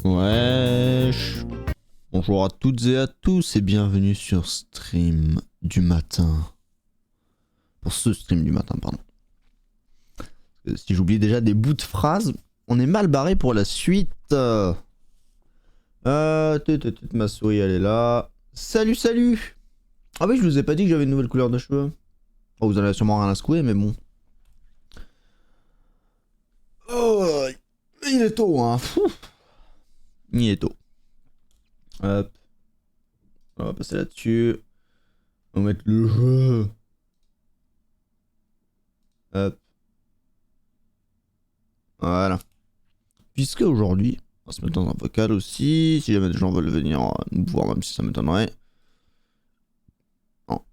Wesh. Bonjour à toutes et à tous et bienvenue sur Stream du matin. Pour ce stream du matin, pardon. Si j'oublie déjà des bouts de phrases, on est mal barré pour la suite. Ma souris elle est là. Salut, salut. Ah oui, je vous ai pas dit que j'avais une nouvelle couleur de cheveux. Oh, vous en avez sûrement rien à secouer, mais bon. Oh, il est tôt, hein. Il est tôt. Hop. On va passer là-dessus. On va mettre le jeu. Hop. Voilà. Puisque aujourd'hui, on va se mettre dans un vocal aussi. Si jamais des gens veulent venir nous voir, même si ça m'étonnerait. Non.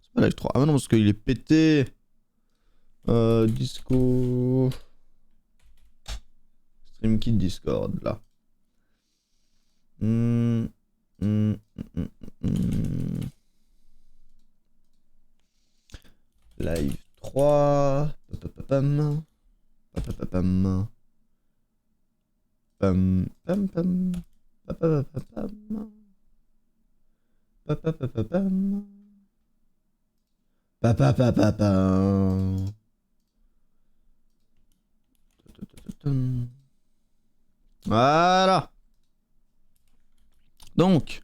C'est pas live 3. Ah non, parce qu'il est pété. Disco. Stream kit Discord, là. Live 3. Pam pam pam pam pam voilà. Donc,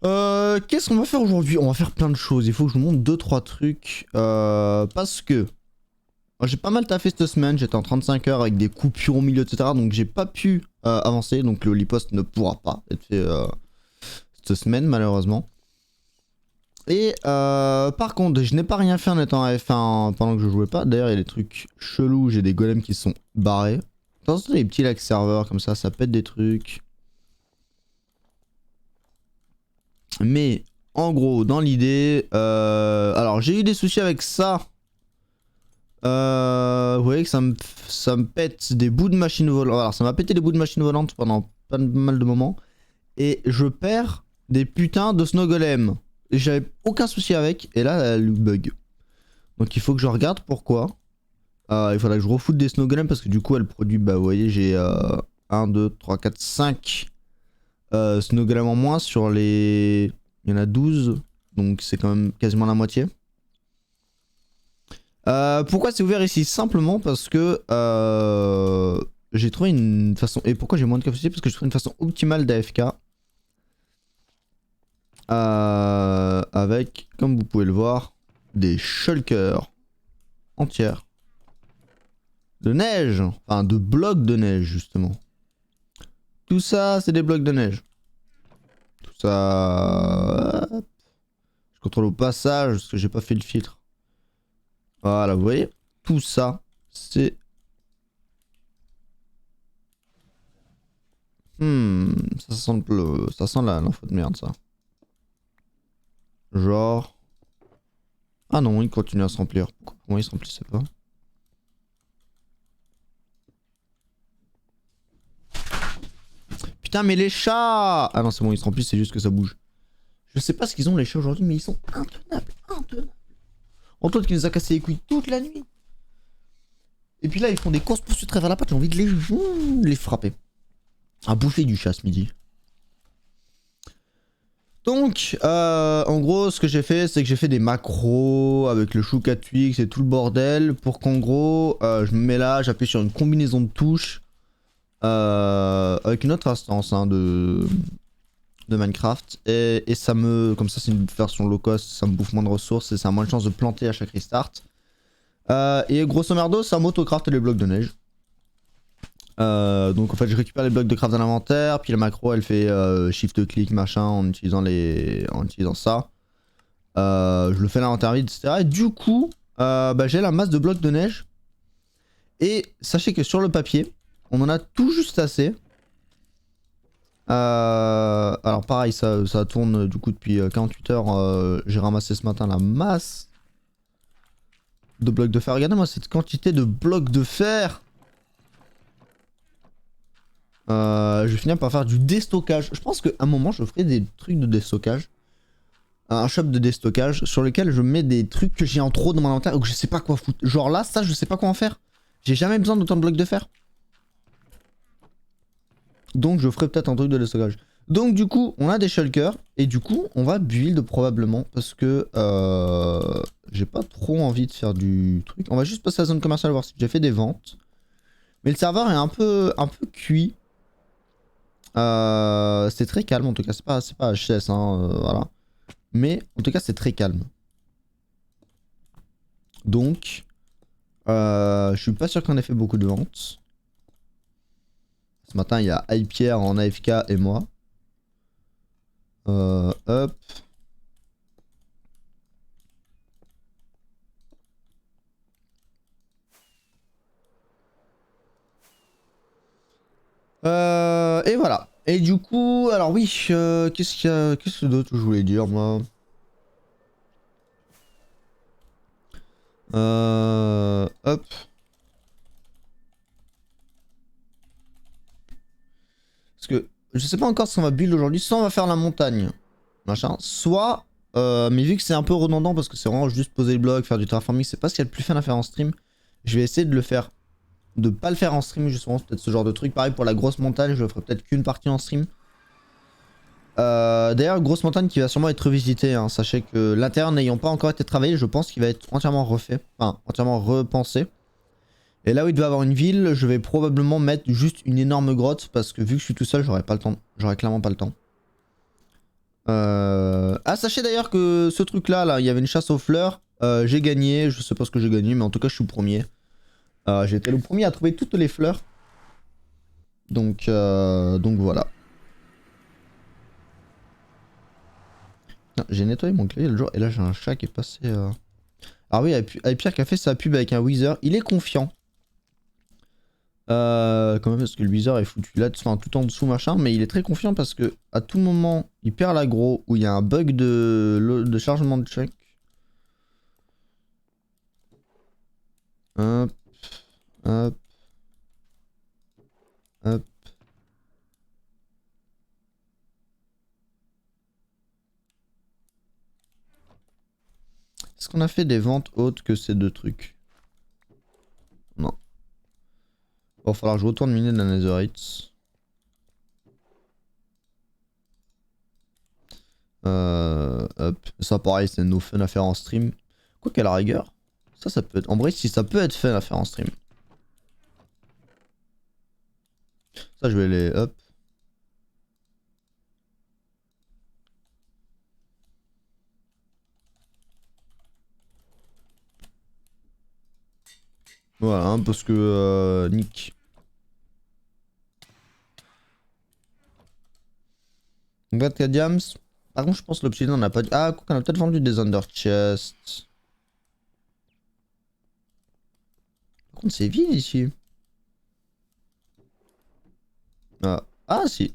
qu'est-ce qu'on va faire aujourd'hui? On va faire plein de choses. Il faut que je vous montre 2-3 trucs. Parce que J'ai pas mal taffé cette semaine, j'étais en 35 heures avec des coupures au milieu, etc. Donc j'ai pas pu avancer, donc le Holy-Post ne pourra pas être fait cette semaine malheureusement. Et par contre, je n'ai pas rien fait en étant à F1 pendant que je jouais pas. D'ailleurs, il y a des trucs chelous, j'ai des golems qui sont barrés. Attention, des petits lacs serveurs comme ça pète des trucs. Mais en gros, dans l'idée, alors j'ai eu des soucis avec ça. Vous voyez que ça me pète des bouts de machine volante. Alors ça m'a pété des bouts de machine volante pendant pas mal de moments. Et je perds des putains de snow golem. Et j'avais aucun souci avec. Et là, elle bug. Donc il faut que je regarde pourquoi. Il faudra que je refoute des snow golem parce que du coup elle produit, bah vous voyez, j'ai 1, 2, 3, 4, 5 snow golem en moins sur les... Il y en a 12. Donc c'est quand même quasiment la moitié. Pourquoi c'est ouvert ici? Simplement parce que j'ai trouvé une façon... Et pourquoi j'ai moins de capacité? Parce que j'ai trouvé une façon optimale d'AFK. Avec, comme vous pouvez le voir, des shulkers entières de neige. Enfin, de blocs de neige, justement. Tout ça, c'est des blocs de neige. Tout ça... Je contrôle au passage parce que j'ai pas fait le filtre. Voilà, vous voyez, tout ça, c'est... ça sent l'info de merde, ça. Genre... Ah non, il continue à se remplir. Pourquoi il se remplissait pas? Putain, mais les chats! Ah non, c'est bon, ils se remplissent, c'est juste que ça bouge. Je sais pas ce qu'ils ont, les chats, aujourd'hui, mais ils sont intenables, intenables. Antoine qui nous a cassé les couilles toute la nuit. Et puis là, ils font des courses pour se trèfler à la patte. J'ai envie de les frapper. À bouffer du chat ce midi. Donc, en gros, ce que j'ai fait, c'est que j'ai fait des macros avec le Shuka Twix et tout le bordel. Pour qu'en gros, je me mets là, j'appuie sur une combinaison de touches. Avec une autre instance hein, de Minecraft. Et ça me... Comme ça, c'est une version low cost, ça me bouffe moins de ressources et ça a moins de chances de planter à chaque restart. Et grosso merdo, ça m'auto-craft les blocs de neige. Donc en fait je récupère les blocs de craft dans l'inventaire, puis la macro elle fait shift click machin en utilisant ça. Je le fais à l'inventaire vide, etc. Et du coup, bah, j'ai la masse de blocs de neige. Et sachez que sur le papier, on en a tout juste assez. Alors pareil, ça tourne du coup depuis 48 heures. J'ai ramassé ce matin la masse de blocs de fer. Regardez-moi cette quantité de blocs de fer. Je vais finir par faire du déstockage. Je pense qu'à un moment je ferai des trucs de déstockage. Un shop de déstockage sur lequel je mets des trucs que j'ai en trop dans mon inventaire ou que je sais pas quoi foutre. Genre là, ça je sais pas quoi en faire. J'ai jamais besoin d'autant de blocs de fer. Donc je ferai peut-être un truc de déstockage. Donc du coup, on a des shulkers. Et du coup, on va build probablement. Parce que j'ai pas trop envie de faire du truc. On va juste passer à la zone commerciale voir si j'ai fait des ventes. Mais le serveur est un peu cuit. C'est très calme en tout cas, c'est pas HS hein, voilà. Mais en tout cas c'est très calme. Donc je suis pas sûr qu'on ait fait beaucoup de ventes. Ce matin il y a Pierre en AFK et moi. Hop. Et voilà. Et du coup, alors oui, qu'est-ce d'autre que je voulais dire moi? Hop. Parce que je sais pas encore ce qu'on va build aujourd'hui. Soit on va faire la montagne, machin. Soit, mais vu que c'est un peu redondant parce que c'est vraiment juste poser le bloc, faire du terraforming, c'est pas ce qu'il y a de plus fun à faire en stream. Je vais essayer de le faire. De pas le faire en stream justement, peut-être ce genre de truc. Pareil pour la grosse montagne, je le ferai peut-être qu'une partie en stream. D'ailleurs, grosse montagne qui va sûrement être revisitée. Hein. Sachez que l'intérieur n'ayant pas encore été travaillé, je pense qu'il va être entièrement refait. Enfin, entièrement repensé. Et là où il devait avoir une ville, je vais probablement mettre juste une énorme grotte. Parce que vu que je suis tout seul, j'aurai pas le temps. J'aurai clairement pas le temps. Ah, sachez d'ailleurs que ce truc là, il y avait une chasse aux fleurs. J'ai gagné. Je sais pas ce que j'ai gagné, mais en tout cas, je suis premier. J'ai été le premier à trouver toutes les fleurs. Donc voilà. J'ai nettoyé mon clavier l'autre jour et là j'ai un chat qui est passé... Ah oui, Pierre qui a fait sa pub avec un Weezer. Il est confiant. Quand même parce que le Weezer est foutu là, enfin tout en dessous machin, mais il est très confiant parce que à tout moment il perd l'aggro ou il y a un bug de chargement de chunk. Hop, hop, hop. Est-ce qu'on a fait des ventes autres que ces deux trucs? Non. Bon, il va falloir que je retourne miner de la netherite. Hop. Ça pareil, c'est nos fun à faire en stream. Quoi qu'à la rigueur, ça peut être... En vrai, si ça peut être fun à faire en stream. Ça, je vais les... Hop. Voilà, hein, parce que... Nick. Regarde Diams. Par contre, je pense que l'obsidian on a pas dit. Ah, quoi qu'on a peut-être vendu des under chests. Par contre, c'est vide ici. Ah, ah si.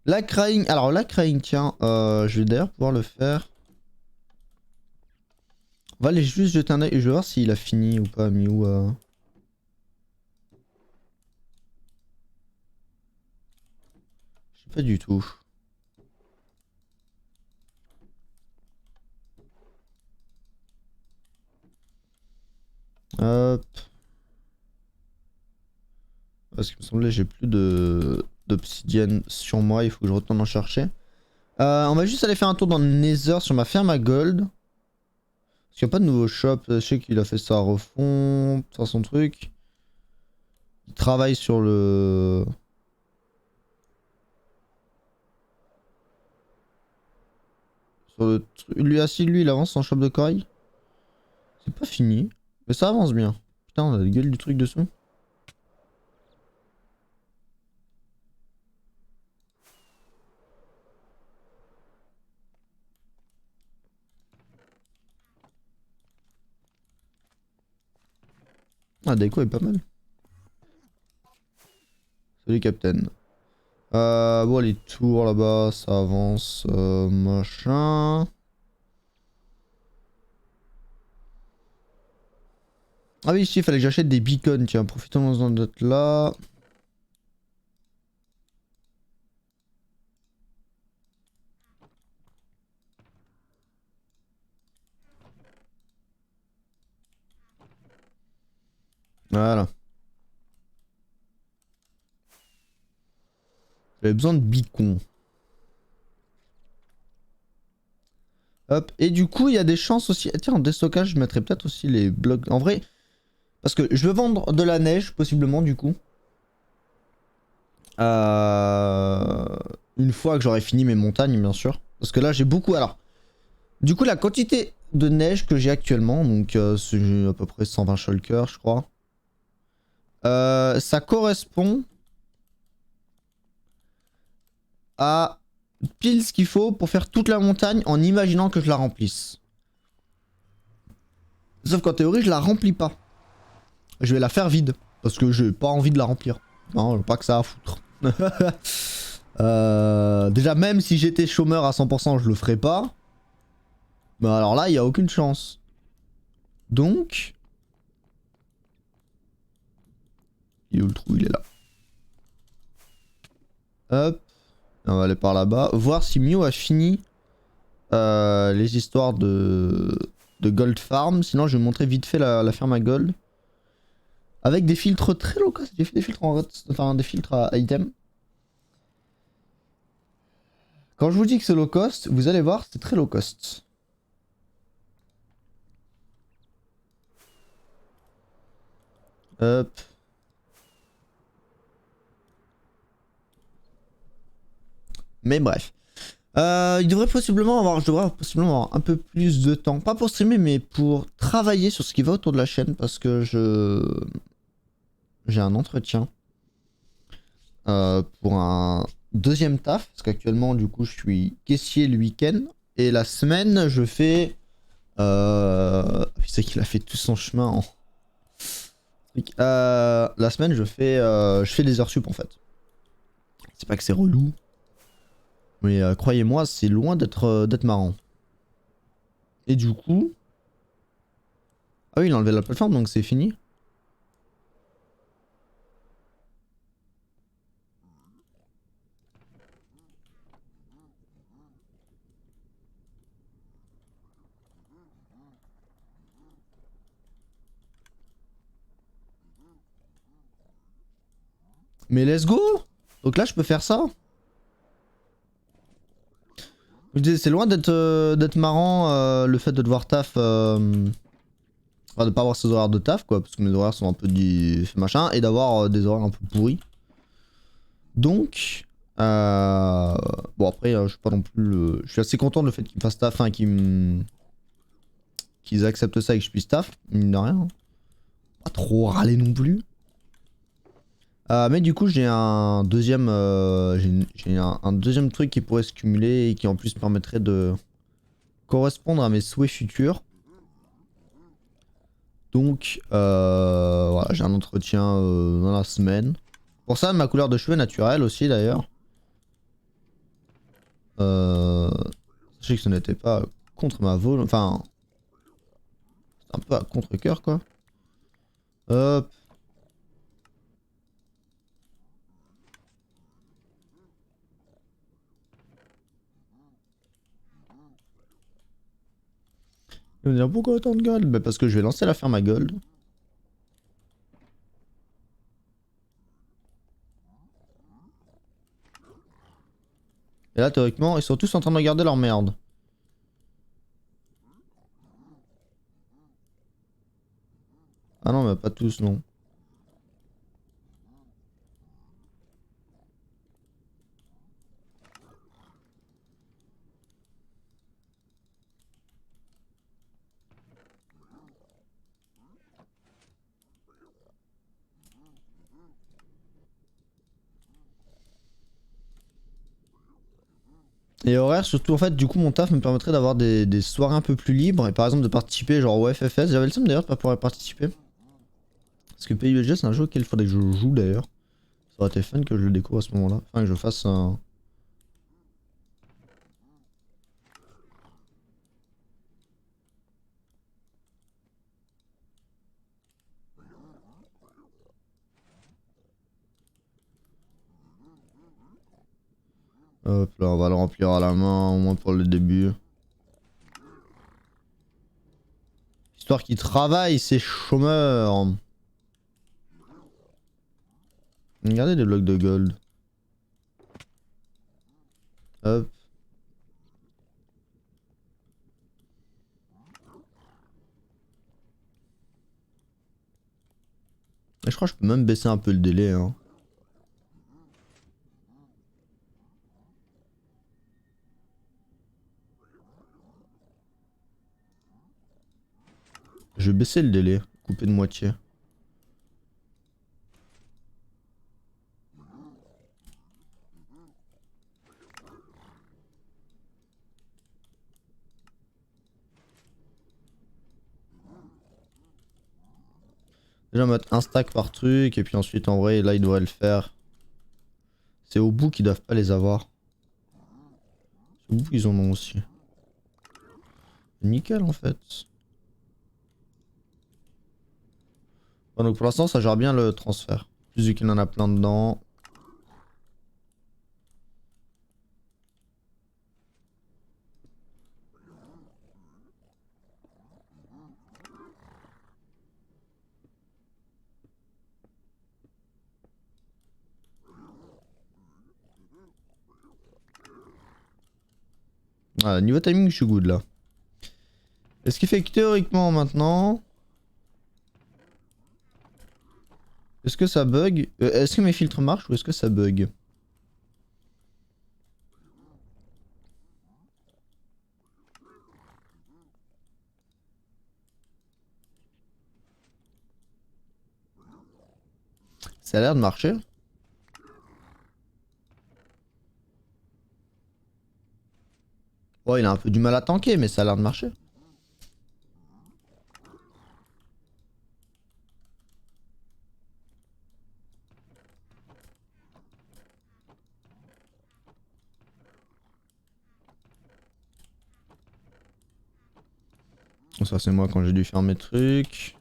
La crying. Alors, la crying, tiens, je vais d'ailleurs pouvoir le faire. On va aller juste jeter un œil et je vais voir s'il a fini ou pas, Miou. Je sais pas du tout. Hop. Parce qu'il me semblait que j'ai plus d'obsidienne sur moi, il faut que je retourne en chercher. On va juste aller faire un tour dans le Nether sur ma ferme à gold. Parce qu'il n'y a pas de nouveau shop. Je sais qu'il a fait sa refonte, faire son truc. Il travaille sur le... Sur le truc. Lui, assis, lui, il avance son shop de corail. C'est pas fini. Mais ça avance bien. Putain, on a la gueule du truc dessous. Ah, déco est pas mal. Salut, Captain. Bon, les tours là-bas, ça avance. Machin. Ah oui, si, il fallait que j'achète des beacons. Tiens, profitons d'être là. Voilà. J'avais besoin de beacons. Hop. Et du coup, il y a des chances aussi. Tiens, en déstockage, je mettrais peut-être aussi les blocs. En vrai, parce que je veux vendre de la neige, possiblement, du coup. Une fois que j'aurai fini mes montagnes, bien sûr. Parce que là, j'ai beaucoup. Alors, du coup, la quantité de neige que j'ai actuellement, donc c'est à peu près 120 shulkers, je crois. Ça correspond à pile ce qu'il faut pour faire toute la montagne en imaginant que je la remplisse. Sauf qu'en théorie, je la remplis pas. Je vais la faire vide. Parce que j'ai pas envie de la remplir. Non, pas que ça à foutre. Déjà, même si j'étais chômeur à 100%, je le ferais pas. Mais alors là, il n'y a aucune chance. Donc... Il est où le trou? Il est là. Hop. On va aller par là-bas. Voir si Mio a fini les histoires de Gold Farm. Sinon, je vais vous montrer vite fait la ferme à Gold. Avec des filtres très low cost. J'ai fait des filtres enfin des filtres à item. Quand je vous dis que c'est low cost, vous allez voir, c'est très low cost. Hop. Mais bref. Il devrait possiblement avoir, je devrais possiblement avoir un peu plus de temps, pas pour streamer, mais pour travailler sur ce qui va autour de la chaîne, parce que j'ai un entretien pour un deuxième taf, parce qu'actuellement, du coup, je suis caissier le week-end, et la semaine, je fais... Tu sais qu'il a fait tout son chemin en... la semaine, je fais des heures sup, en fait. C'est pas que c'est relou, mais croyez-moi, c'est loin d'être marrant. Et du coup... Ah oui, il a enlevé la plateforme, donc c'est fini. Mais let's go! Donc là, je peux faire ça. Je disais, c'est loin d'être marrant le fait de devoir taf. Enfin, de pas avoir ses horaires de taf, quoi. Parce que mes horaires sont un peu du machin. Et d'avoir des horaires un peu pourris. Donc. Bon, après, je suis pas non plus. Je suis assez content de le fait qu'ils me fassent taf. Enfin, qu'ils acceptent ça et que je puisse taf. Mine de rien. Pas trop râler non plus. Mais du coup j'ai un deuxième j'ai un deuxième truc qui pourrait se cumuler et qui en plus permettrait de correspondre à mes souhaits futurs. Donc voilà, j'ai un entretien dans la semaine. Pour ça, ma couleur de cheveux naturelle aussi d'ailleurs. Sachez que ce n'était pas contre ma volonté, enfin c'est un peu à contre-cœur quoi. Hop. Il va me dire pourquoi autant de gold? Bah parce que je vais lancer la ferme à gold. Et là théoriquement ils sont tous en train de regarder leur merde. Ah non mais pas tous non. Et horaire, surtout en fait, du coup, mon taf me permettrait d'avoir des soirées un peu plus libres et par exemple de participer genre au FFS. J'avais le seum d'ailleurs de pas pouvoir participer. Parce que PUBG c'est un jeu auquel il faudrait que je joue d'ailleurs. Ça aurait été fun que je le découvre à ce moment-là. Enfin, que je fasse un. Hop là, on va le remplir à la main, au moins pour le début. Histoire qu'ils travaillent, ces chômeurs. Regardez des blocs de gold. Hop. Et je crois que je peux même baisser un peu le délai. Hein. Je vais baisser le délai, couper de moitié. Déjà mettre un stack par truc et puis ensuite en vrai là il devrait le faire. C'est au bout qu'ils doivent pas les avoir. Au bout ils en ont aussi. Nickel en fait. Bon, donc pour l'instant ça gère bien le transfert. Plus vu qu'il en a plein dedans. Ah, niveau timing je suis good là. Est-ce qu'il fait que théoriquement maintenant... Est-ce que ça bug? Est-ce que mes filtres marchent ou est-ce que ça bug? Ça a l'air de marcher. Ouais, il a un peu du mal à tanker, mais ça a l'air de marcher. Ça, c'est moi quand j'ai dû faire mes trucs.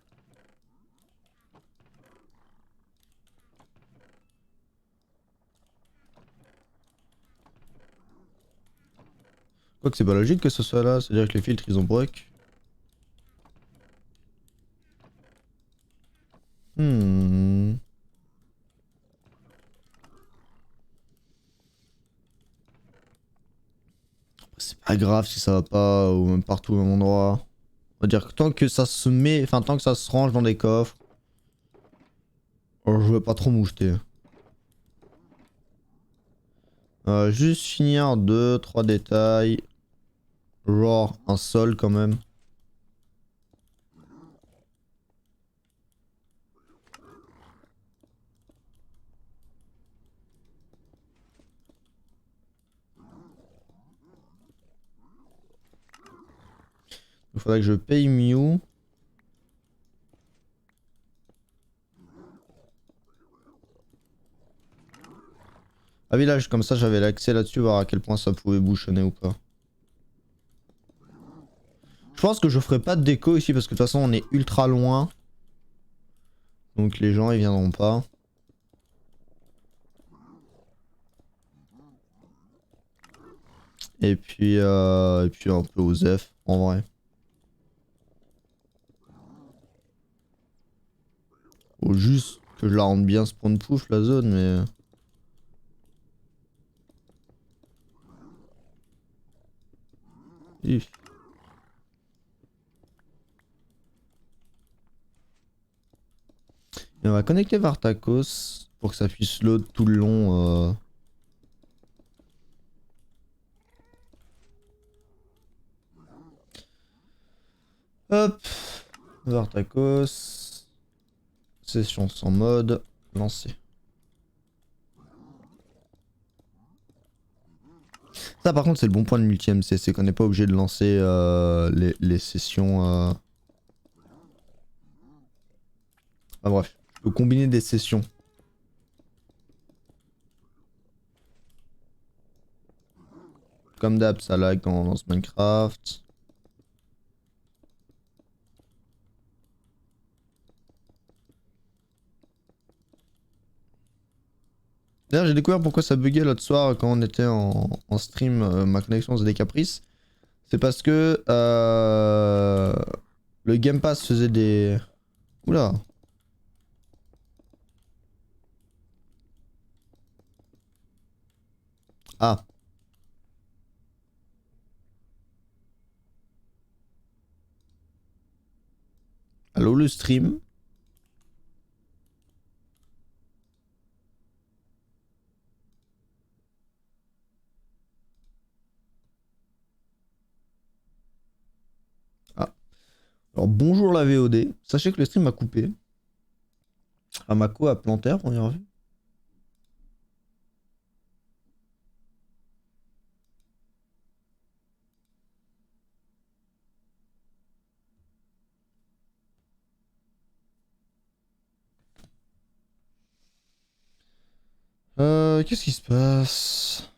Quoique c'est pas logique que ce soit là, c'est-à-dire que les filtres ils ont broke. Hmm. C'est pas grave si ça va pas ou même partout au même endroit. On va dire que tant que ça se met, enfin tant que ça se range dans des coffres, je vais pas trop moucheter. Juste finir 2-3 détails. Genre un sol quand même. Il faudrait que je paye Mew. Ah village, comme ça j'avais l'accès là-dessus, voir à quel point ça pouvait bouchonner ou pas. Je pense que je ferai pas de déco ici parce que de toute façon on est ultra loin. Donc les gens ils viendront pas. Et puis un peu aux F en vrai. Faut juste que je la rende bien spawn pouf la zone mais... If. Et on va connecter Vartakos pour que ça puisse load tout le long. Hop, Vartakos. Session sans mode. Lancer. Ça par contre c'est le bon point de multi-MC, c'est qu'on n'est pas obligé de lancer les sessions... Ah bref, je peux combiner des sessions. Comme d'hab, ça lag dans ce Minecraft. D'ailleurs, j'ai découvert pourquoi ça buguait l'autre soir quand on était en stream. Ma connexion faisait des caprices. C'est parce que le Game Pass faisait des... Oula. Ah. Allô, le stream. Ah. Alors, bonjour la VOD. Sachez que le stream m'a coupé. Amako a planté, on y revient. Qu'est-ce qui se passe?